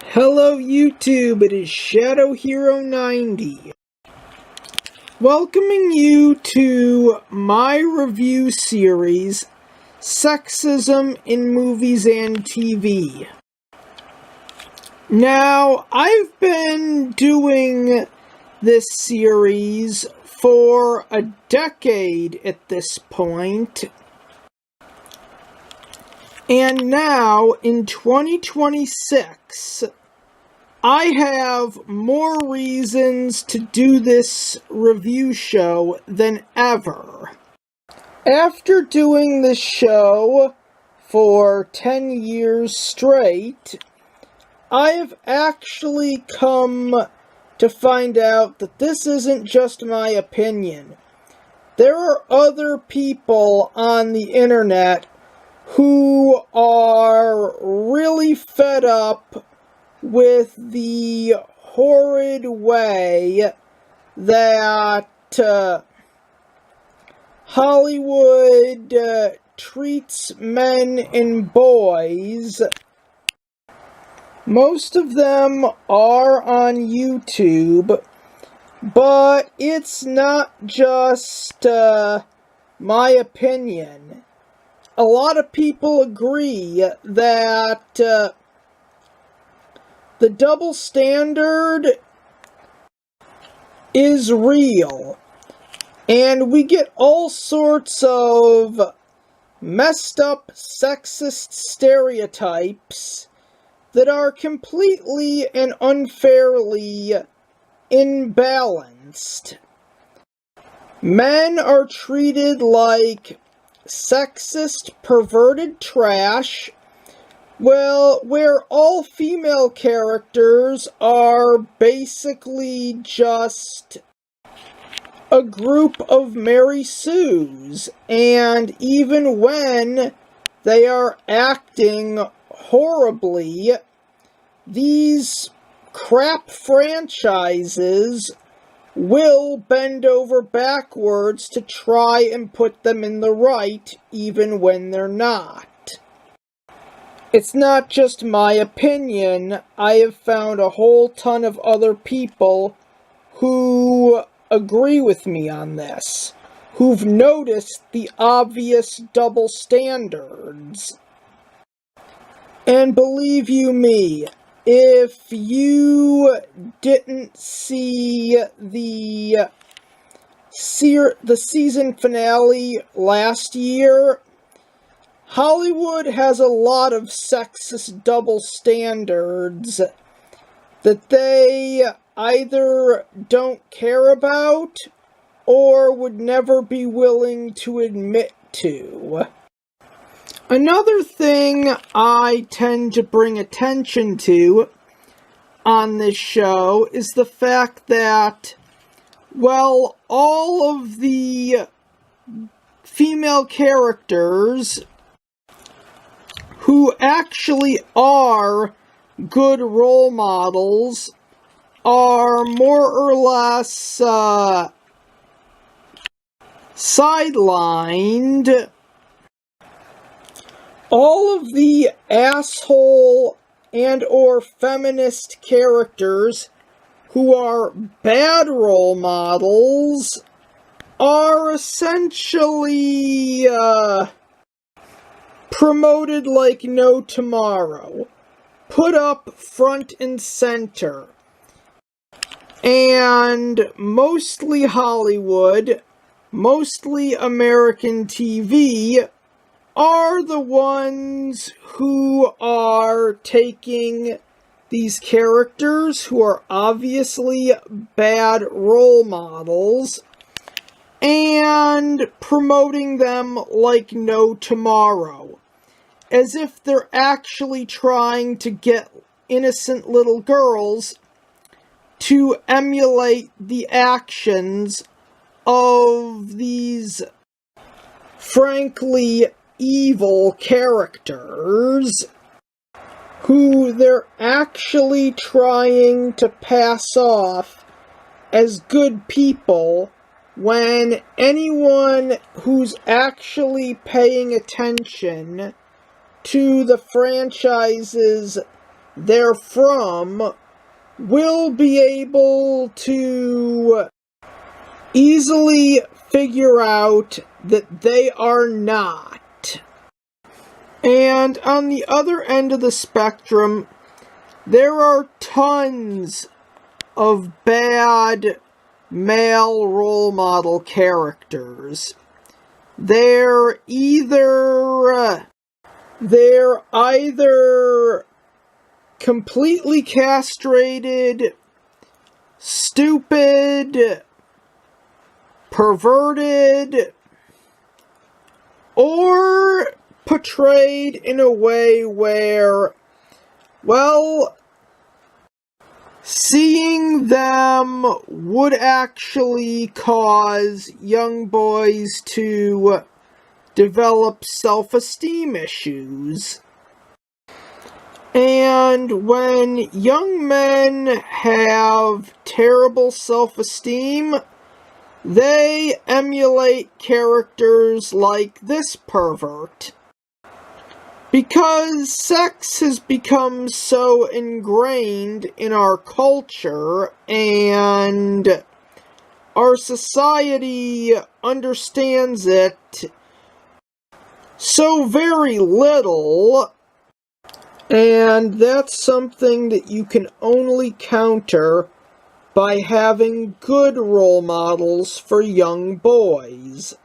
Hello YouTube, it is Shadow Hero 90. Welcoming you to my review series, Sexism in Movies and TV. Now, I've been doing this series for a decade at this point. And now, in 2026, I have more reasons to do this review show than ever. After doing this show for 10 years straight, I have actually come to find out that this isn't just my opinion. There are other people on the internet who are really fed up with the horrid way that Hollywood treats men and boys. Most of them are on YouTube, but it's not just my opinion. A lot of people agree that the double standard is real, and we get all sorts of messed up sexist stereotypes that are completely and unfairly imbalanced. Men are treated like sexist, perverted trash, where all female characters are basically just a group of Mary Sues, and even when they are acting horribly, these crap franchises will bend over backwards to try and put them in the right, even when they're not. It's not just my opinion. I have found a whole ton of other people who agree with me on this, who've noticed the obvious double standards. And believe you me, if you didn't see the season finale last year, Hollywood has a lot of sexist double standards that they either don't care about or would never be willing to admit to. Another thing I tend to bring attention to on this show is the fact that, well, all of the female characters who actually are good role models are more or less sidelined. All of the asshole and or feminist characters who are bad role models are essentially promoted like no tomorrow, put up front and center. And mostly Hollywood, mostly American TV, are the ones who are taking these characters who are obviously bad role models and promoting them like no tomorrow, as if they're actually trying to get innocent little girls to emulate the actions of these frankly evil characters who they're actually trying to pass off as good people, when anyone who's actually paying attention to the franchise's they're from will be able to easily figure out that they are not. And on the other end of the spectrum, there are tons of bad male role model characters. They're either completely castrated, stupid, perverted, or portrayed in a way where, well, seeing them would actually cause young boys to develop self-esteem issues. And when young men have terrible self-esteem, they emulate characters like this pervert. Because sex has become so ingrained in our culture, and our society understands it so very little, and that's something that you can only counter by having good role models for young boys.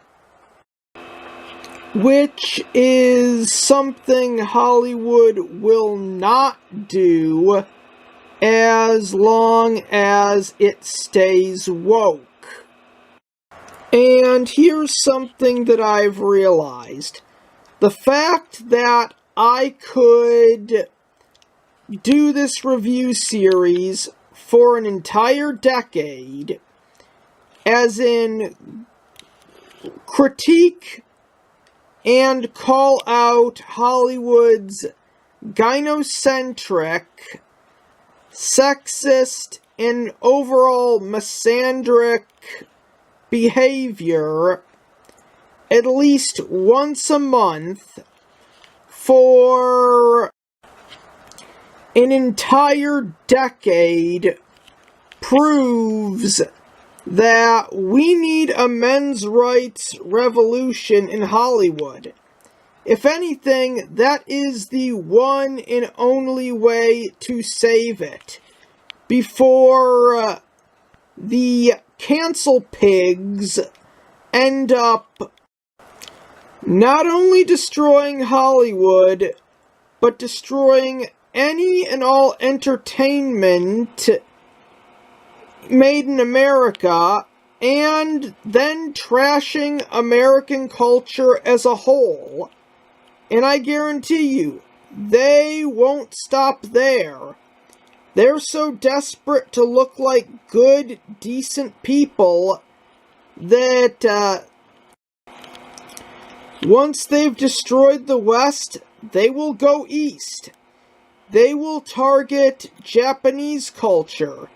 Which is something Hollywood will not do as long as it stays woke. And here's something that I've realized. The fact that I could do this review series for an entire decade, as in critique and call out Hollywood's gynocentric, sexist, and overall misandric behavior at least once a month for an entire decade proves that we need a men's rights revolution in Hollywood. If anything, that is the one and only way to save it before the cancel pigs end up not only destroying Hollywood, but destroying any and all entertainment made in America, and then trashing American culture as a whole. And I guarantee you, they won't stop there. They're so desperate to look like good, decent people that once they've destroyed the West, they will go east. They will target Japanese culture,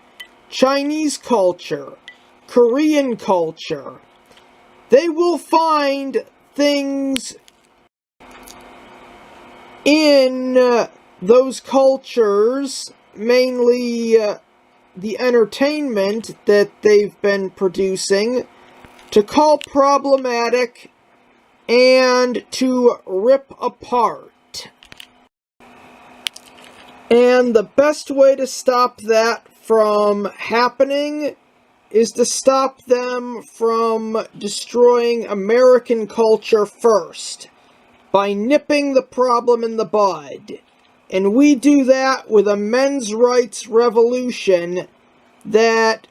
Chinese culture, Korean culture. They will find things in those cultures, mainly the entertainment that they've been producing, to call problematic and to rip apart. And the best way to stop that from happening is to stop them from destroying American culture first, by nipping the problem in the bud. And we do that with a men's rights revolution that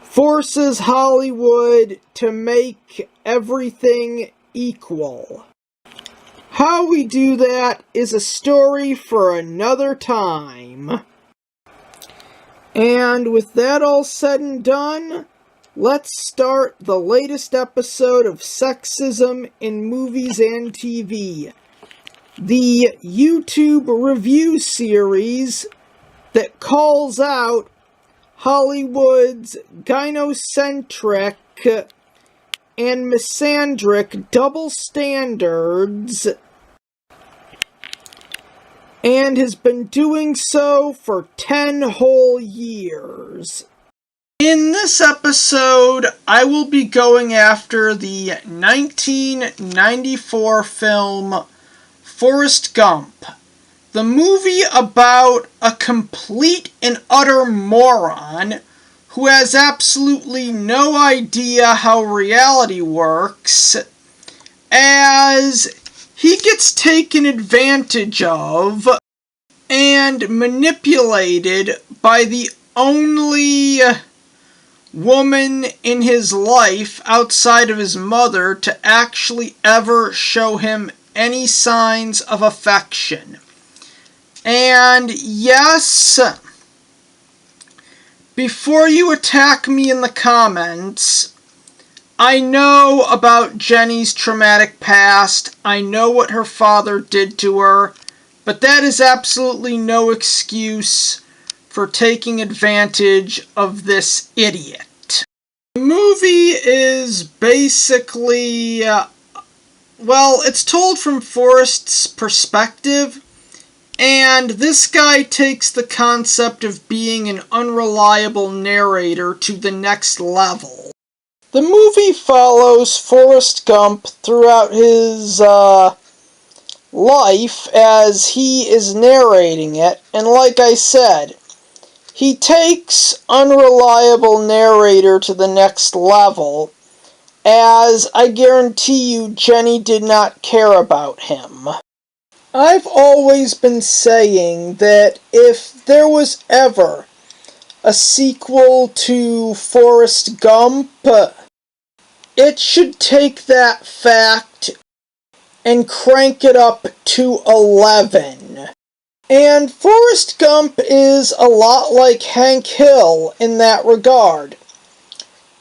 forces Hollywood to make everything equal. How we do that is a story for another time. And with that all said and done, let's start the latest episode of Sexism in Movies and TV. The YouTube review series that calls out Hollywood's gynocentric and misandric double standards and has been doing so for 10 whole years. In this episode, I will be going after the 1994 film Forrest Gump, the movie about a complete and utter moron who has absolutely no idea how reality works, as he gets taken advantage of and manipulated by the only woman in his life outside of his mother to actually ever show him any signs of affection. And yes, before you attack me in the comments, I know about Jenny's traumatic past. I know what her father did to her, but that is absolutely no excuse for taking advantage of this idiot. The movie is basically, it's told from Forrest's perspective, and this guy takes the concept of being an unreliable narrator to the next level. The movie follows Forrest Gump throughout his life as he is narrating it, and like I said, he takes unreliable narrator to the next level, as I guarantee you Jenny did not care about him. I've always been saying that if there was ever a sequel to Forrest Gump, it should take that fact and crank it up to 11. And Forrest Gump is a lot like Hank Hill in that regard.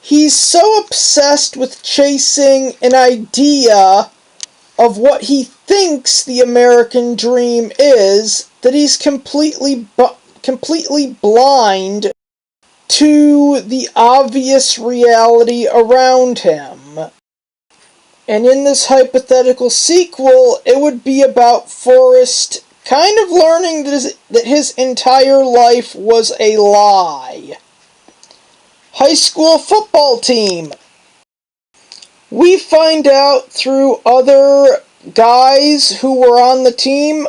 He's so obsessed with chasing an idea of what he thinks the American dream is that he's completely blind to the obvious reality around him. And in this hypothetical sequel, it would be about Forrest kind of learning that his entire life was a lie. High school football team. We find out through other guys who were on the team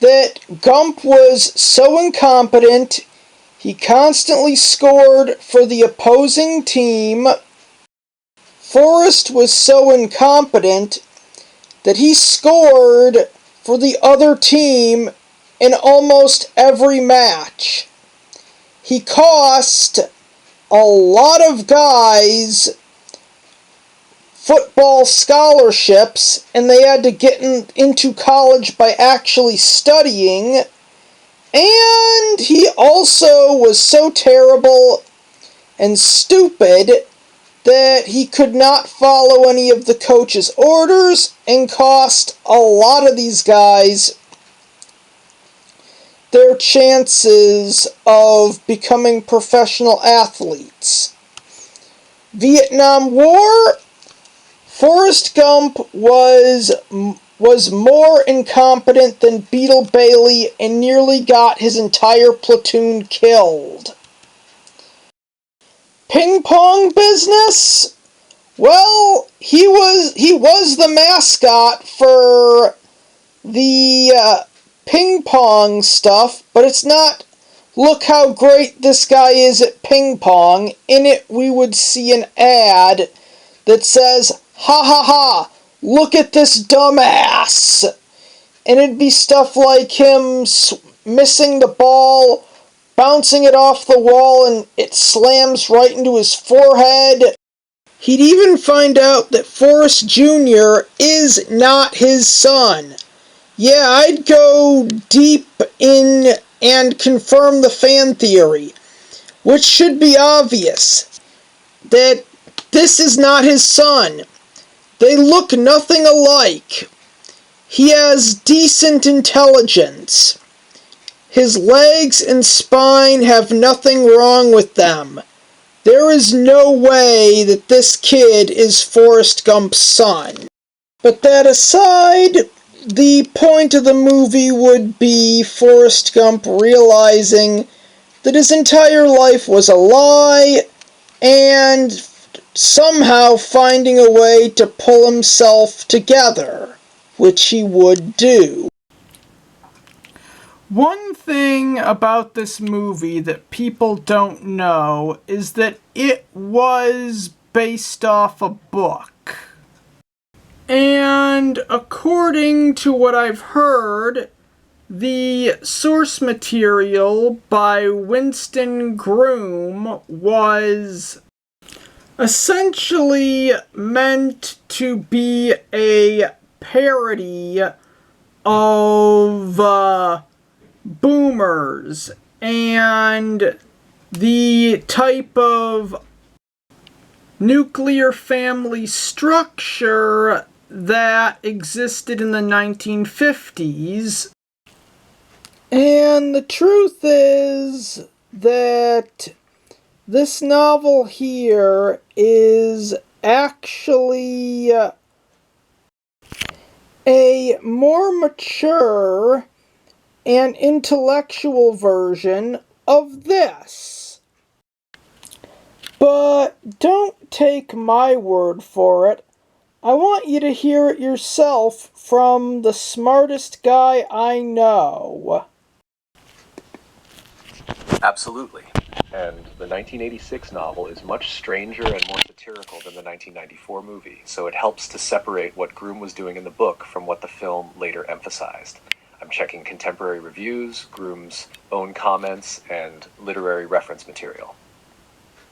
that Gump was so incompetent, he constantly scored for the opposing team. Forrest was so incompetent that he scored for the other team in almost every match. He cost a lot of guys football scholarships, and they had to get into college by actually studying. And he also was so terrible and stupid that he could not follow any of the coach's orders and cost a lot of these guys their chances of becoming professional athletes. Vietnam War, Forrest Gump was more incompetent than Beetle Bailey and nearly got his entire platoon killed. Ping pong business? Well, he was the mascot for the ping pong stuff, but it's not, look how great this guy is at ping pong. In it, we would see an ad that says, ha ha ha, look at this dumbass. And it'd be stuff like him missing the ball, bouncing it off the wall, and it slams right into his forehead. He'd even find out that Forrest Jr. is not his son. Yeah, I'd go deep in and confirm the fan theory, which should be obvious, that this is not his son. They look nothing alike. He has decent intelligence. His legs and spine have nothing wrong with them. There is no way that this kid is Forrest Gump's son. But that aside, the point of the movie would be Forrest Gump realizing that his entire life was a lie and somehow finding a way to pull himself together, which he would do. One thing about this movie that people don't know is that it was based off a book. And according to what I've heard, the source material by Winston Groom was essentially meant to be a parody of boomers and the type of nuclear family structure that existed in the 1950s. And the truth is that this novel here is actually a more mature and intellectual version of this. But don't take my word for it. I want you to hear it yourself from the smartest guy I know. Absolutely. And the 1986 novel is much stranger and more satirical than the 1994 movie, so it helps to separate what Groom was doing in the book from what the film later emphasized. I'm checking contemporary reviews, Groom's own comments, and literary reference material.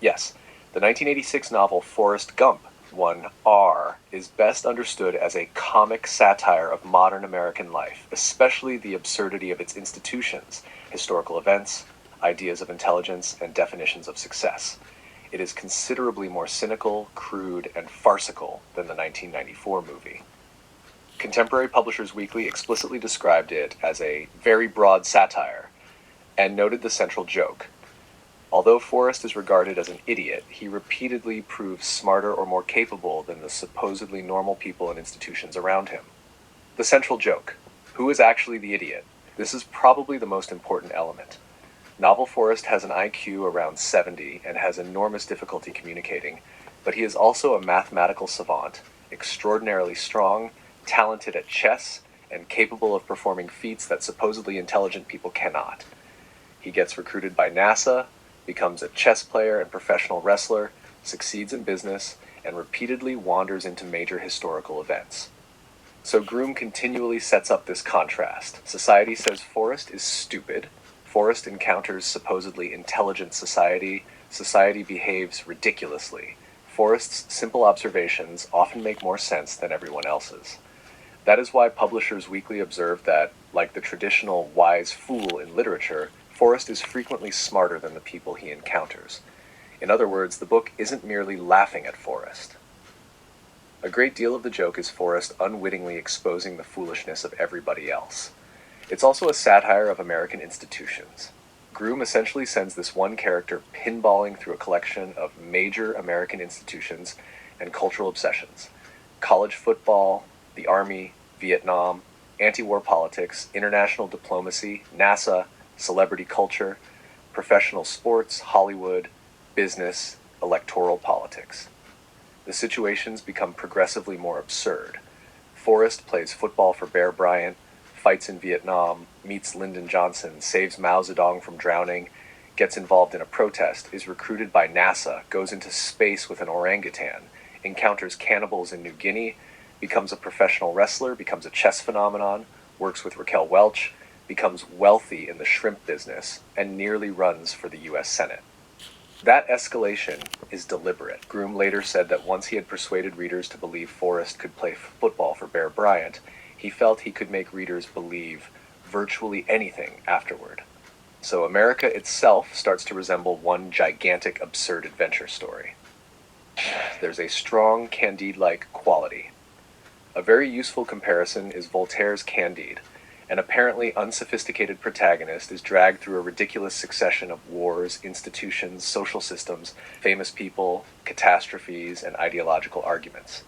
Yes, the 1986 novel Forrest Gump, 1R, is best understood as a comic satire of modern American life, especially the absurdity of its institutions, historical events, ideas of intelligence, and definitions of success. It is considerably more cynical, crude, and farcical than the 1994 movie. Contemporary Publishers Weekly explicitly described it as a very broad satire and noted the central joke. Although Forrest is regarded as an idiot, he repeatedly proves smarter or more capable than the supposedly normal people and institutions around him. The central joke. Who is actually the idiot? This is probably the most important element. Novel Forrest has an IQ around 70 and has enormous difficulty communicating, but he is also a mathematical savant, extraordinarily strong, talented at chess, and capable of performing feats that supposedly intelligent people cannot. He gets recruited by NASA, becomes a chess player and professional wrestler, succeeds in business, and repeatedly wanders into major historical events. So Groom continually sets up this contrast. Society says Forrest is stupid. Forrest encounters supposedly intelligent society. Society behaves ridiculously. Forrest's simple observations often make more sense than everyone else's. That is why Publishers Weekly observed that, like the traditional wise fool in literature, Forrest is frequently smarter than the people he encounters. In other words, the book isn't merely laughing at Forrest. A great deal of the joke is Forrest unwittingly exposing the foolishness of everybody else. It's also a satire of American institutions. Groom essentially sends this one character pinballing through a collection of major American institutions and cultural obsessions: college football, the Army, Vietnam, anti-war politics, international diplomacy, NASA, celebrity culture, professional sports, Hollywood, business, electoral politics. The situations become progressively more absurd. Forrest plays football for Bear Bryant, fights in Vietnam, meets Lyndon Johnson, saves Mao Zedong from drowning, gets involved in a protest, is recruited by NASA, goes into space with an orangutan, encounters cannibals in New Guinea, becomes a professional wrestler, becomes a chess phenomenon, works with Raquel Welch, becomes wealthy in the shrimp business, and nearly runs for the US Senate. That escalation is deliberate. Groom later said that once he had persuaded readers to believe Forrest could play football for Bear Bryant, he felt he could make readers believe virtually anything afterward. So America itself starts to resemble one gigantic absurd adventure story. There's a strong Candide-like quality. A very useful comparison is Voltaire's Candide. An apparently unsophisticated protagonist is dragged through a ridiculous succession of wars, institutions, social systems, famous people, catastrophes, and ideological arguments.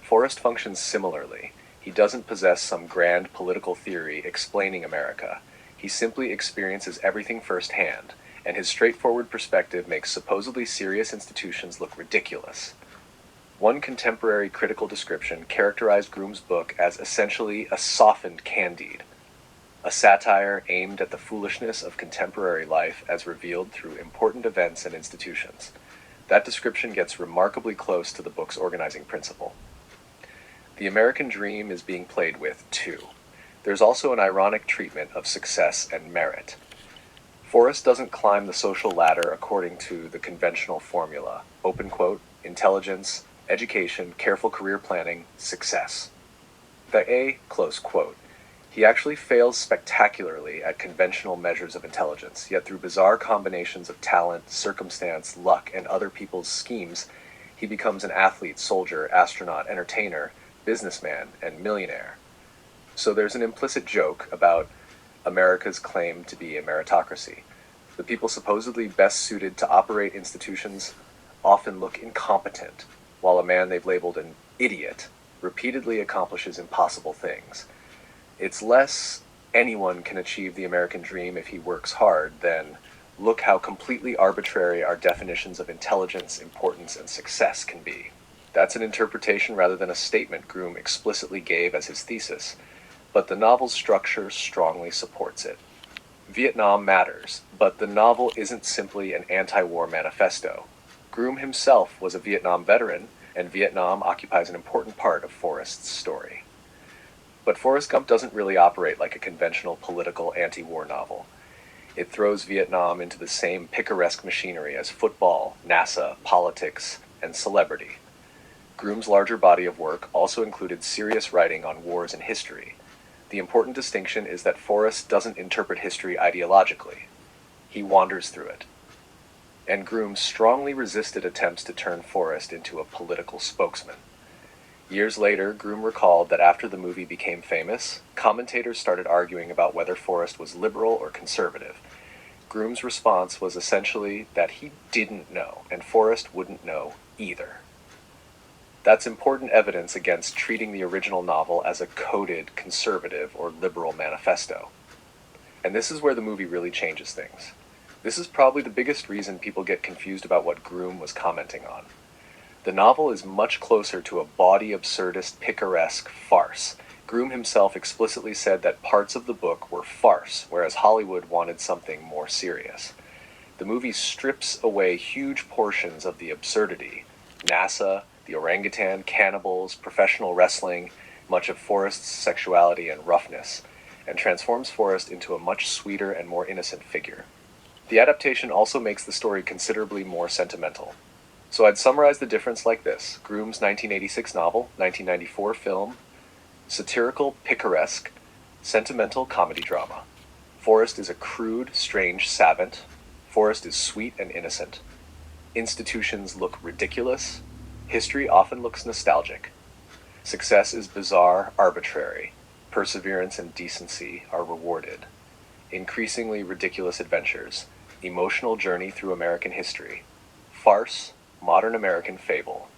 Forrest functions similarly. He doesn't possess some grand political theory explaining America. He simply experiences everything firsthand, and his straightforward perspective makes supposedly serious institutions look ridiculous. One contemporary critical description characterized Groom's book as essentially a softened Candide, a satire aimed at the foolishness of contemporary life as revealed through important events and institutions. That description gets remarkably close to the book's organizing principle. The American dream is being played with, too. There's also an ironic treatment of success and merit. Forrest doesn't climb the social ladder according to the conventional formula, open quote, intelligence, education, careful career planning, success. The A, close quote. He actually fails spectacularly at conventional measures of intelligence, yet through bizarre combinations of talent, circumstance, luck, and other people's schemes, he becomes an athlete, soldier, astronaut, entertainer, businessman, and millionaire. So there's an implicit joke about America's claim to be a meritocracy. The people supposedly best suited to operate institutions often look incompetent, while a man they've labeled an idiot repeatedly accomplishes impossible things. It's less anyone can achieve the American dream if he works hard than look how completely arbitrary our definitions of intelligence, importance, and success can be. That's an interpretation rather than a statement Groom explicitly gave as his thesis, but the novel's structure strongly supports it. Vietnam matters, but the novel isn't simply an anti-war manifesto. Groom himself was a Vietnam veteran, and Vietnam occupies an important part of Forrest's story. But Forrest Gump doesn't really operate like a conventional political anti-war novel. It throws Vietnam into the same picaresque machinery as football, NASA, politics, and celebrity. Groom's larger body of work also included serious writing on wars and history. The important distinction is that Forrest doesn't interpret history ideologically. He wanders through it. And Groom strongly resisted attempts to turn Forrest into a political spokesman. Years later, Groom recalled that after the movie became famous, commentators started arguing about whether Forrest was liberal or conservative. Groom's response was essentially that he didn't know, and Forrest wouldn't know either. That's important evidence against treating the original novel as a coded conservative or liberal manifesto. And this is where the movie really changes things. This is probably the biggest reason people get confused about what Groom was commenting on. The novel is much closer to a bawdy, absurdist, picaresque farce. Groom himself explicitly said that parts of the book were farce, whereas Hollywood wanted something more serious. The movie strips away huge portions of the absurdity. NASA, the orangutan, cannibals, professional wrestling, much of Forrest's sexuality and roughness, and transforms Forrest into a much sweeter and more innocent figure. The adaptation also makes the story considerably more sentimental. So I'd summarize the difference like this. Groom's 1986 novel, 1994 film, satirical, picaresque, sentimental comedy drama. Forrest is a crude, strange savant. Forrest is sweet and innocent. Institutions look ridiculous. History often looks nostalgic. Success is bizarre, arbitrary. Perseverance and decency are rewarded. Increasingly ridiculous adventures. Emotional journey through American history. Farce, modern American fable.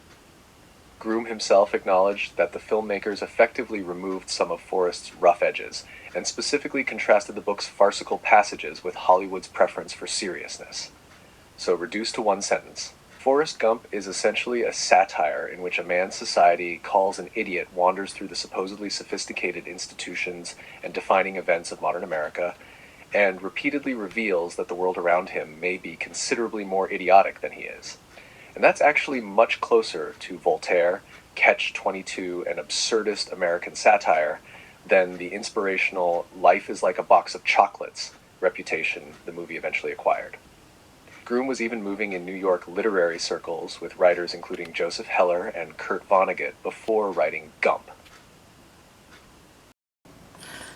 Groom himself acknowledged that the filmmakers effectively removed some of Forrest's rough edges, and specifically contrasted the book's farcical passages with Hollywood's preference for seriousness. So, reduced to one sentence, Forrest Gump is essentially a satire in which a man society calls an idiot wanders through the supposedly sophisticated institutions and defining events of modern America, and repeatedly reveals that the world around him may be considerably more idiotic than he is. And that's actually much closer to Voltaire, Catch-22, and absurdist American satire than the inspirational life is like a box of chocolates reputation the movie eventually acquired. Groom was even moving in New York literary circles with writers including Joseph Heller and Kurt Vonnegut before writing Gump.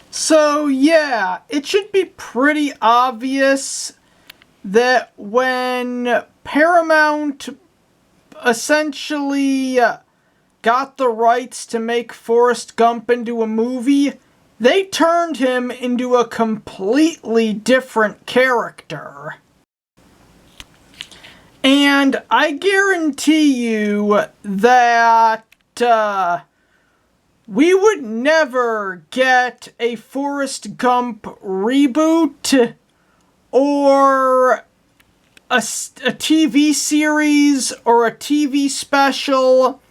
So yeah, it should be pretty obvious that when Paramount essentially got the rights to make Forrest Gump into a movie, they turned him into a completely different character. And I guarantee you that we would never get a Forrest Gump reboot or a TV series or a TV special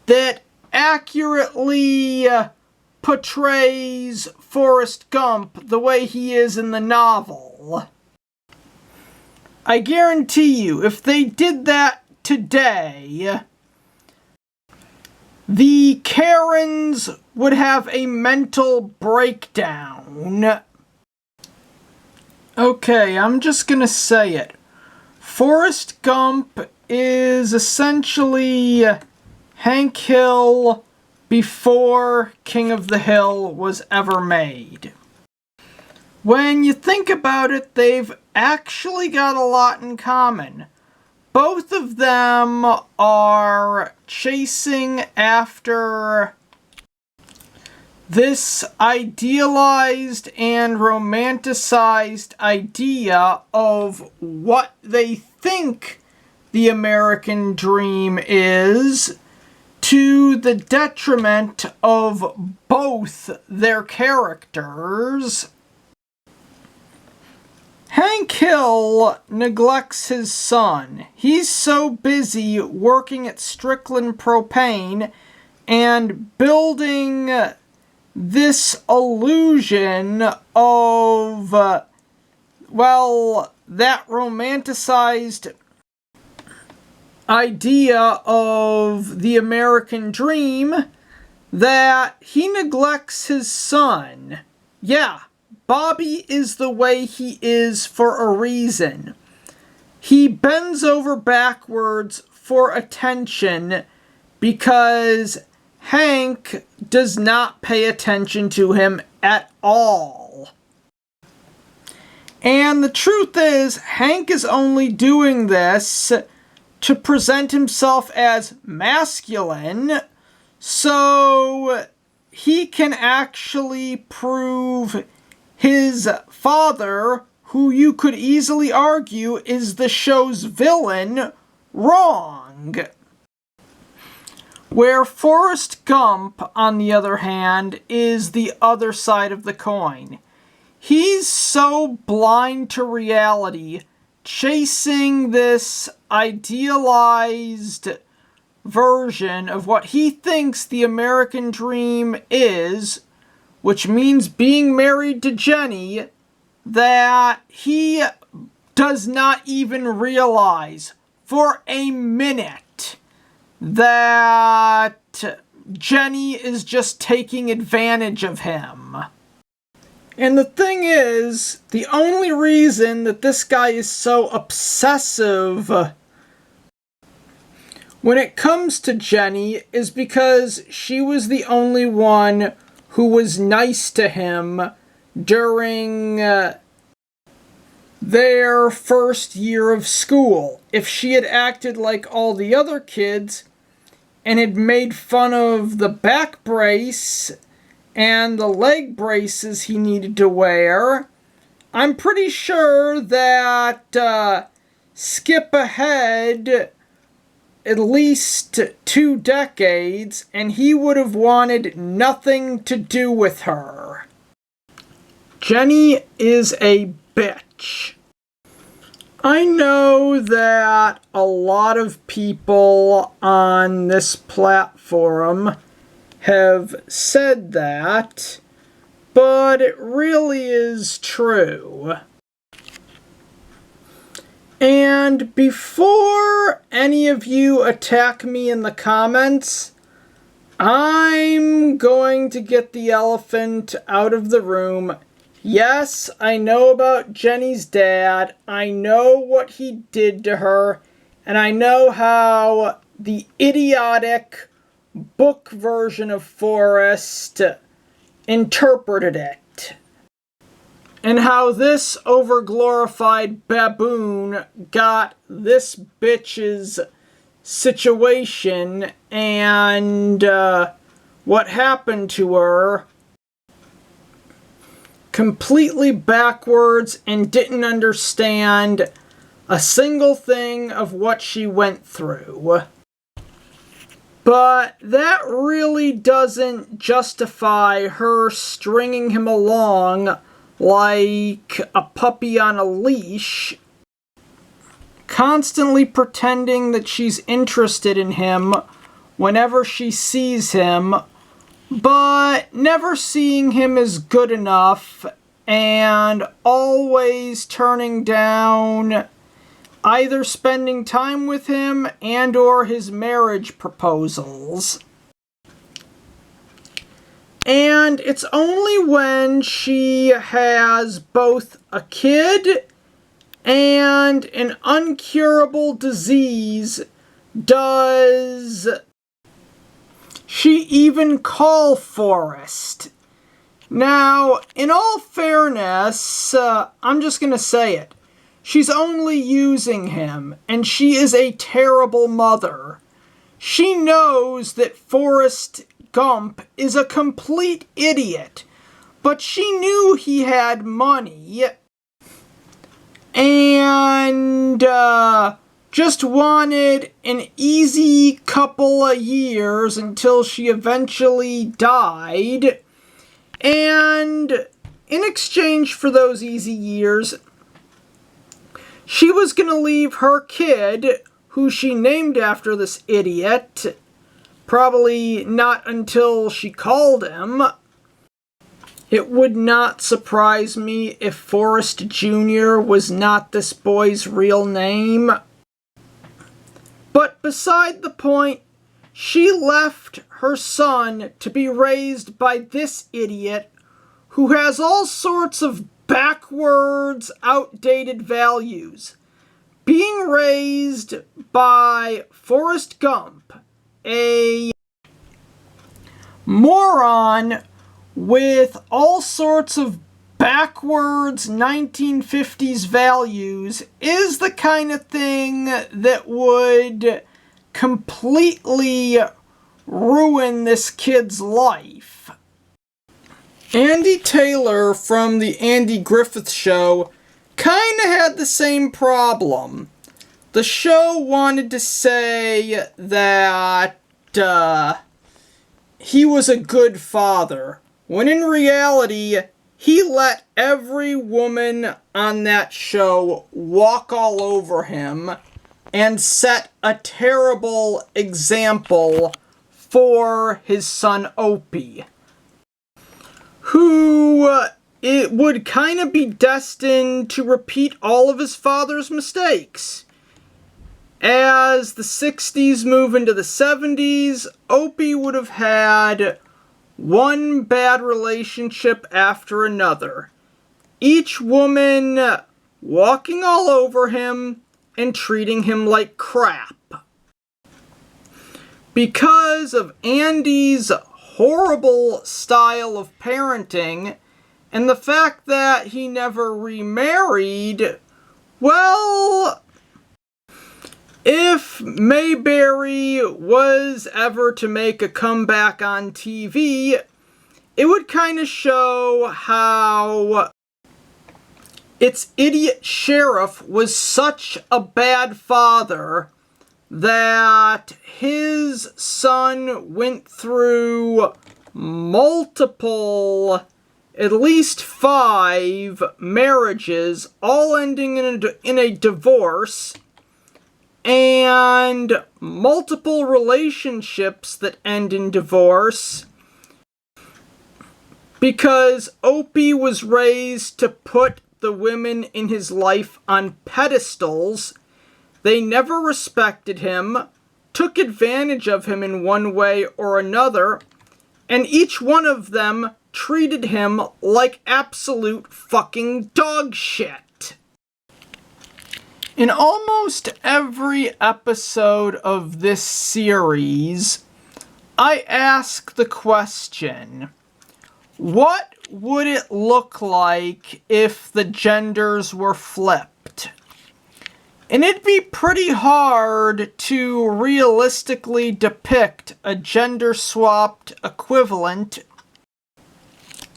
that accurately portrays Forrest Gump the way he is in the novel. I guarantee you, if they did that today, the Karens would have a mental breakdown. Okay, I'm just gonna say it. Forrest Gump is essentially Hank Hill before King of the Hill was ever made. When you think about it, they've actually got a lot in common. Both of them are chasing after this idealized and romanticized idea of what they think the American dream is, to the detriment of both their characters. Hank Hill neglects his son. He's so busy working at Strickland Propane and building this illusion of, that romanticized idea of the American dream, that he neglects his son. Yeah, Bobby is the way he is for a reason. He bends over backwards for attention because Hank does not pay attention to him at all. And the truth is, Hank is only doing this to present himself as masculine, so he can actually prove his father, who you could easily argue is the show's villain, wrong. Where Forrest Gump, on the other hand, is the other side of the coin. He's so blind to reality, chasing this idealized version of what he thinks the American dream is, which means being married to Jenny, that he does not even realize for a minute that Jenny is just taking advantage of him. And the thing is, the only reason that this guy is so obsessive when it comes to Jenny is because she was the only one who was nice to him during their first year of school. If she had acted like all the other kids and had made fun of the back brace and the leg braces he needed to wear, I'm pretty sure that skip ahead at least 2 decades and he would have wanted nothing to do with her. Jenny is a bitch. I know that a lot of people on this platform have said that, but it really is true. And before any of you attack me in the comments, I'm going to get the elephant out of the room. Yes, I know about Jenny's dad. I know what he did to her. And I know how the idiotic book version of Forrest interpreted it. And how this overglorified baboon got this bitch's situation and what happened to her completely backwards and didn't understand a single thing of what she went through. But that really doesn't justify her stringing him along like a puppy on a leash, constantly pretending that she's interested in him whenever she sees him, but never seeing him as good enough, and always turning down either spending time with him and or his marriage proposals. And it's only when she has both a kid and an uncurable disease does she even call Forrest. Now, in all fairness, I'm just gonna say it. She's only using him, and she is a terrible mother. She knows that Forrest Gump is a complete idiot, but she knew he had money, and just wanted an easy couple of years until she eventually died, and in exchange for those easy years, she was going to leave her kid, who she named after this idiot, probably not until she called him. It would not surprise me if Forrest Jr. was not this boy's real name. But beside the point, she left her son to be raised by this idiot who has all sorts of backwards, outdated values. Being raised by Forrest Gump, a moron with all sorts of backwards 1950s values, is the kind of thing that would completely ruin this kid's life. Andy Taylor from The Andy Griffith Show kinda had the same problem. The show wanted to say that he was a good father, when in reality, he let every woman on that show walk all over him and set a terrible example for his son Opie, who it would kind of be destined to repeat all of his father's mistakes. As the 60s move into the 70s, Opie would have had one bad relationship after another, each woman walking all over him and treating him like crap. Because of Andy's horrible style of parenting, and the fact that he never remarried, well, if Mayberry was ever to make a comeback on TV, it would kind of show how its idiot sheriff was such a bad father that his son went through multiple, at least 5 marriages, all ending in a divorce, and multiple relationships that end in divorce, because Opie was raised to put the women in his life on pedestals. They never respected him, took advantage of him in one way or another, and each one of them treated him like absolute fucking dog shit. In almost every episode of this series, I ask the question, what would it look like if the genders were flipped? And it'd be pretty hard to realistically depict a gender-swapped equivalent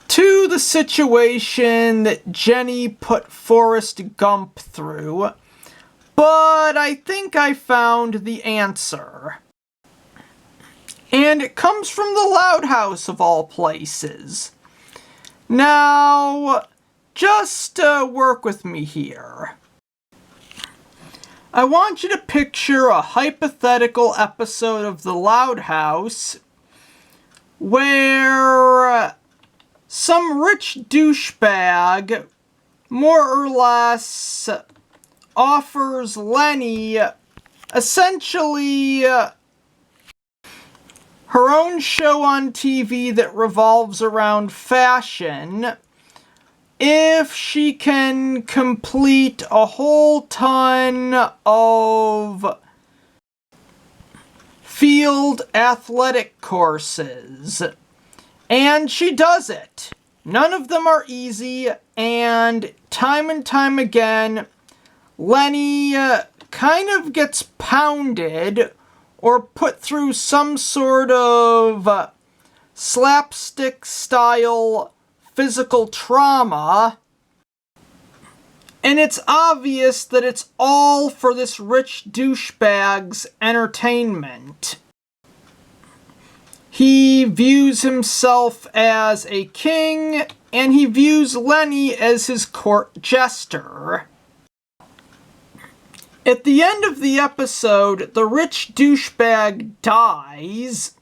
to the situation that Jenny put Forrest Gump through, but I think I found the answer. And it comes from the Loud House of all places. Now, just work with me here. I want you to picture a hypothetical episode of the Loud House where some rich douchebag more or less offers Lenny essentially her own show on TV that revolves around fashion if she can complete a whole ton of field athletic courses. And she does it. None of them are easy, and time again, Lenny kind of gets pounded or put through some sort of slapstick-style physical trauma, and it's obvious that it's all for this rich douchebag's entertainment. He views himself as a king, and he views Lenny as his court jester. At the end of the episode, the rich douchebag dies,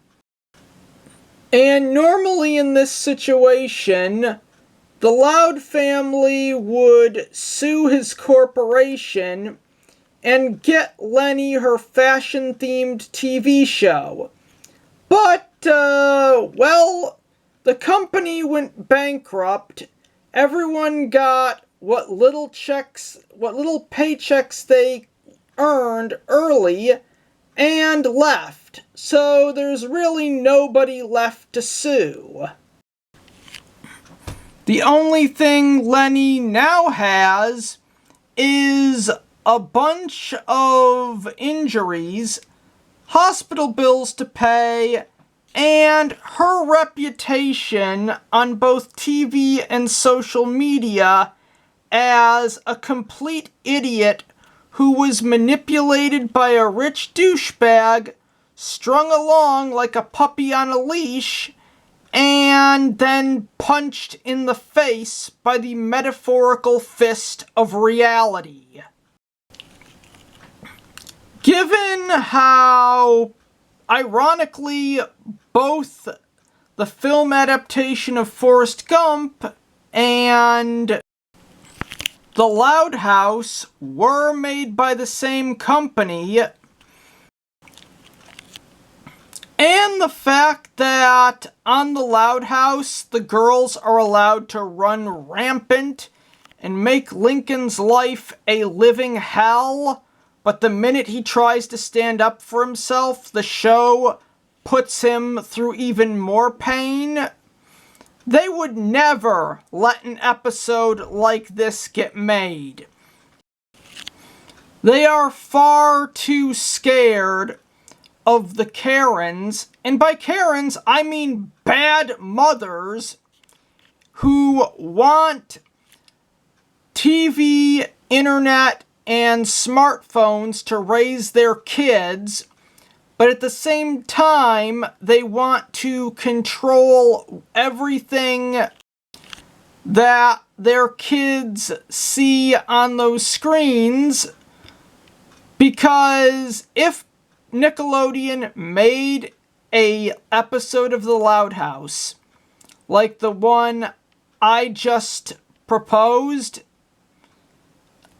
and normally in this situation, the Loud family would sue his corporation and get Lenny her fashion-themed TV show. But, well, the company went bankrupt. Everyone got what little paychecks they earned early and left. So there's really nobody left to sue. The only thing Lenny now has is a bunch of injuries, hospital bills to pay, and her reputation on both TV and social media as a complete idiot who was manipulated by a rich douchebag, strung along like a puppy on a leash, and then punched in the face by the metaphorical fist of reality. Given how, ironically, both the film adaptation of Forrest Gump and The Loud House were made by the same company, and the fact that on The Loud House, the girls are allowed to run rampant and make Lincoln's life a living hell, but the minute he tries to stand up for himself, the show puts him through even more pain. They would never let an episode like this get made. They are far too scared of the Karens, and by Karens, I mean bad mothers who want TV, internet, and smartphones to raise their kids, but at the same time, they want to control everything that their kids see on those screens, because if Nickelodeon made a episode of The Loud House like the one I just proposed,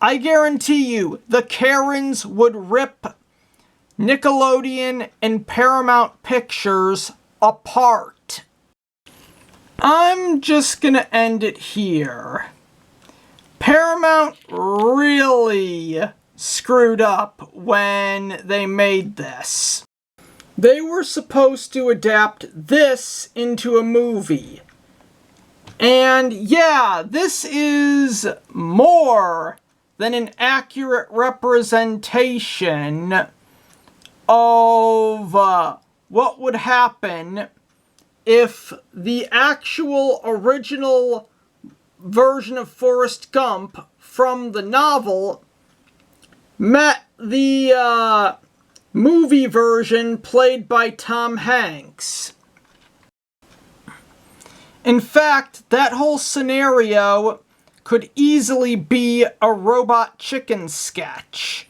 I guarantee you the Karens would rip Nickelodeon and Paramount Pictures apart. I'm just gonna end it here. Paramount really screwed up when they made this. They were supposed to adapt this into a movie. And yeah, this is more than an accurate representation of what would happen if the actual original version of Forrest Gump from the novel met the movie version played by Tom Hanks. In fact, that whole scenario could easily be a Robot Chicken sketch.